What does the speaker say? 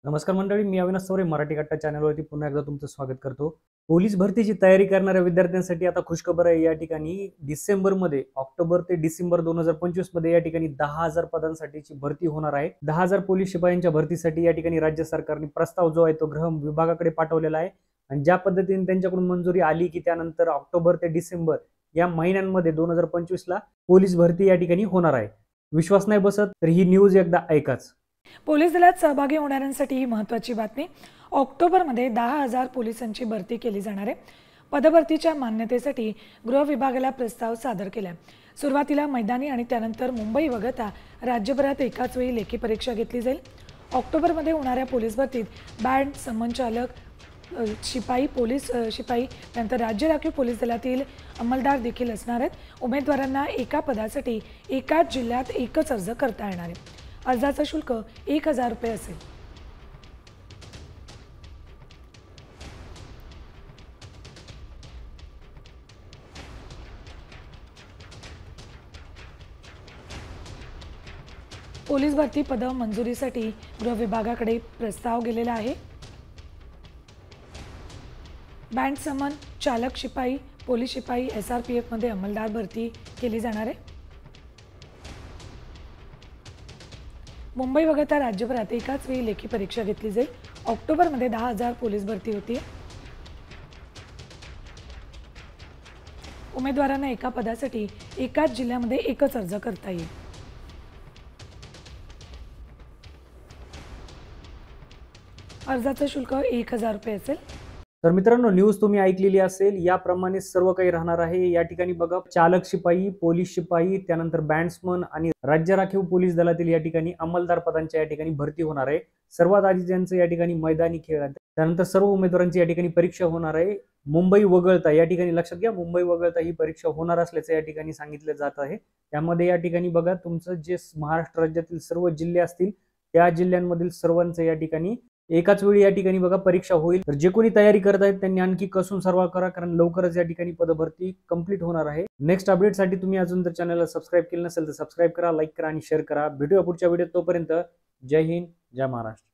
नमस्कार मंडळी, मी अविनाश सौरे मराठी कट्टा चॅनलवरती पुन्हा एकदा तुमचं स्वागत करतो। पोलीस भरतीची तयारी करणाऱ्या विद्यार्थ्यांसाठी आता खुशखबर आहे। या ठिकाणी डिसेंबरमध्ये ऑक्टोबर ते डिसेंबर 2025 मध्ये या ठिकाणी 10,000 पदांसाठीची भरती होणार आहे। 10,000 पोलीस शिपायांच्या भरतीसाठी या ठिकाणी राज्य सरकारने प्रस्ताव जो आहे तो गृह विभागाकडे पाठवलेला आहे आणि ज्या पद्धतीने त्यांच्याकडून मंजुरी आली की त्यानंतर ऑक्टोबर ते डिसेंबर या महिन्यांमध्ये 2025 ला पोलीस भरती या ठिकाणी होणार आहे। विश्वास नाही बसत तर ही न्यूज एकदा ऐकाच। पोलीस दलात सहभागी होणाऱ्यांसाठी ही महत्त्वाची बातमी। ऑक्टोबरमध्ये 10,000 पोलिसांची भरती केली जाणार आहे। पदभरतीच्या मान्यतेसाठी गृह विभागाला प्रस्ताव सादर केलाय। सुरुवातीला मैदानी आणि त्यानंतर मुंबई वगळता राज्यभरात एकाच वेळी लेखी परीक्षा घेतली जाईल। ऑक्टोबरमध्ये होणाऱ्या पोलीस भरतीत बँड, समन्वयक, शिपाई, पोलीस शिपाई, त्यानंतर राज्य राखीव पोलीस दलातील अंमलदार देखील असणार आहेत। उमेदवारांना एका पदासाठी एकाच जिल्ह्यात एकच अर्ज करता येणार आहे। अर्जाचं शुल्क 1,000 रुपये असेल। पोलीस भरती पद मंजुरीसाठी गृह विभागाकडे प्रस्ताव गेलेला आहे। बँड, समन, चालक शिपाई, पोलीस शिपाई, SRPF मध्ये अंमलदार भरती केली जाणार आहे। मुंबई वगळता राज्यभरात एकाच वेळी लेखी परीक्षा घेतली जाईल। ऑक्टोबरमध्ये 10,000 पोलीस भरती होती। उमेदवारांना एका पदासाठी एकाच जिल्ह्यामध्ये एकच अर्ज करता येईल। अर्जाचं शुल्क 1,000 रुपये असेल। तर मित्रांनो, न्यूज तुम्ही ऐकलेली असेल, याप्रमाणे सर्व काही राहणार आहे। या ठिकाणी बघा, चालक शिपाई, पोलीस शिपाई, त्यानंतर बँड्समन आणि राज्य राखीव पोलीस दलातील या ठिकाणी अंमलदार पदांच्या या ठिकाणी भरती होणार आहे। सर्वात आधी ज्यांचं या ठिकाणी मैदानी खेळ आहे, त्यानंतर सर्व उमेदवारांची या ठिकाणी परीक्षा होणार आहे। मुंबई वगळता या ठिकाणी लक्षात घ्या, मुंबई वगळता ही परीक्षा होणार असल्याचं या ठिकाणी सांगितलं जात आहे। त्यामध्ये या ठिकाणी बघा, तुमचं जे महाराष्ट्र राज्यातील सर्व जिल्हे असतील त्या जिल्ह्यांमधील सर्वांचं या ठिकाणी एकाच वेळी या ठिकाणी बघा परीक्षा होईल। तर जे कोणी तयारी करत आहेत त्यांनी आणखी कसून सर्व करा, कारण लवकरच या ठिकाणी पदभरती कंप्लीट होणार आहे। नेक्स्ट अपडेटसाठी तुम्ही अजून जर चॅनलला सबस्क्राईब केलं नसेल तर सबस्क्राईब करा, लाईक करा आणि शेअर करा। भेटूया पुढच्या व्हिडिओत, तोपर्यंत जय हिंद, जय महाराष्ट्र।